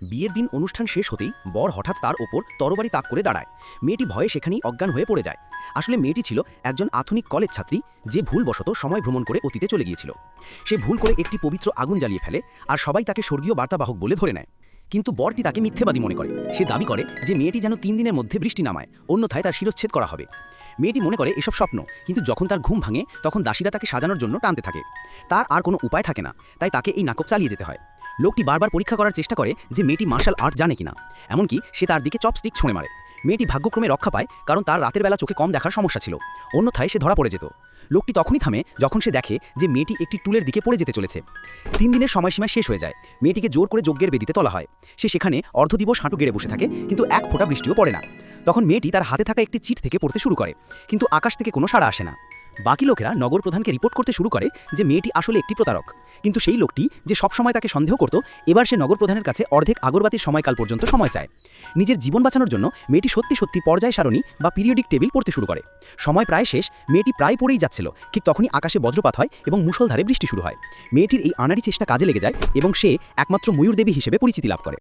বিয়ের দিন অনুষ্ঠান শেষ হতেই বর হঠাৎ তার ওপর তরবারি তাক করে দাঁড়ায়। মেয়েটি ভয়ে সেখানেই অজ্ঞান হয়ে পড়ে যায়। আসলে মেয়েটি ছিল একজন আধুনিক কলেজ ছাত্রী, যে ভুলবশত সময় ভ্রমণ করে অতীতে চলে গিয়েছিল। সে ভুল করে একটি পবিত্র আগুন জ্বালিয়ে ফেলে, আর সবাই তাকে স্বর্গীয় বার্তাবাহক বলে ধরে নেয়। কিন্তু বরটি তাকে মিথ্যেবাদী মনে করে। সে দাবি করে যে মেয়েটি যেন 3 দিনের মধ্যে বৃষ্টি নামায়, অন্যথায় তার শিরচ্ছেদ করা হবে। মেয়েটি মনে করে এসব স্বপ্ন, কিন্তু যখন তার ঘুম ভাঙে তখন দাসীরা তাকে সাজানোর জন্য টানতে থাকে। তার আর কোনো উপায় থাকে না, তাই তাকে এই নাটক চালিয়ে যেতে হয়। লোকটি বারবার পরীক্ষা করার চেষ্টা করে যে মেয়েটি মার্শাল আর্ট জানে কিনা, এমনকি সে তার দিকে চপস্টিক ছুঁড়ে মারে। মেয়েটি ভাগ্যক্রমে রক্ষা পায়, কারণ তার রাতের বেলা চোখে কম দেখার সমস্যা ছিল, অন্যথায় সে ধরা পড়ে যেত। লোকটি তখনই থামে যখন সে দেখে যে মেয়েটি একটি টুলের দিকে পড়ে যেতে চলেছে। 3 দিনের সময়সীমা শেষ হয়ে যায়। মেয়েটিকে জোর করে যজ্ঞের বেদিতে তোলা হয়। সে সেখানে অর্ধদিবস হাঁটু গেড়ে বসে থাকে, কিন্তু এক ফোঁটা বৃষ্টিও পড়ে না। তখন মেয়েটি তার হাতে থাকা একটি চিট থেকে পড়তে শুরু করে, কিন্তু আকাশ থেকে কোনো সাড়া আসে না। বাকি লোকেরা নগর প্রধানকে রিপোর্ট করতে শুরু করে যে মেয়েটি আসলে একটি প্রতারক। কিন্তু সেই লোকটি যে সবসময় তাকে সন্দেহ করত, এবার সে নগর প্রধানের কাছে অর্ধেক আগরবাতির সময়কাল পর্যন্ত সময় চায়। নিজের জীবন বাঁচানোর জন্য মেয়েটি সত্যি সত্যি পর্যায় সারণী বা পিরিয়ডিক টেবিল পড়তে শুরু করে। সময় প্রায় শেষ, মেয়েটি প্রায় পড়েই যাচ্ছিল, ঠিক তখনই আকাশে বজ্রপাত হয় এবং মুষলধারে বৃষ্টি শুরু হয়। মেয়েটির এই আনাড়ি চেষ্টা কাজে লেগে যায় এবং সে একমাত্র ময়ূর দেবী হিসেবে পরিচিতি লাভ করে।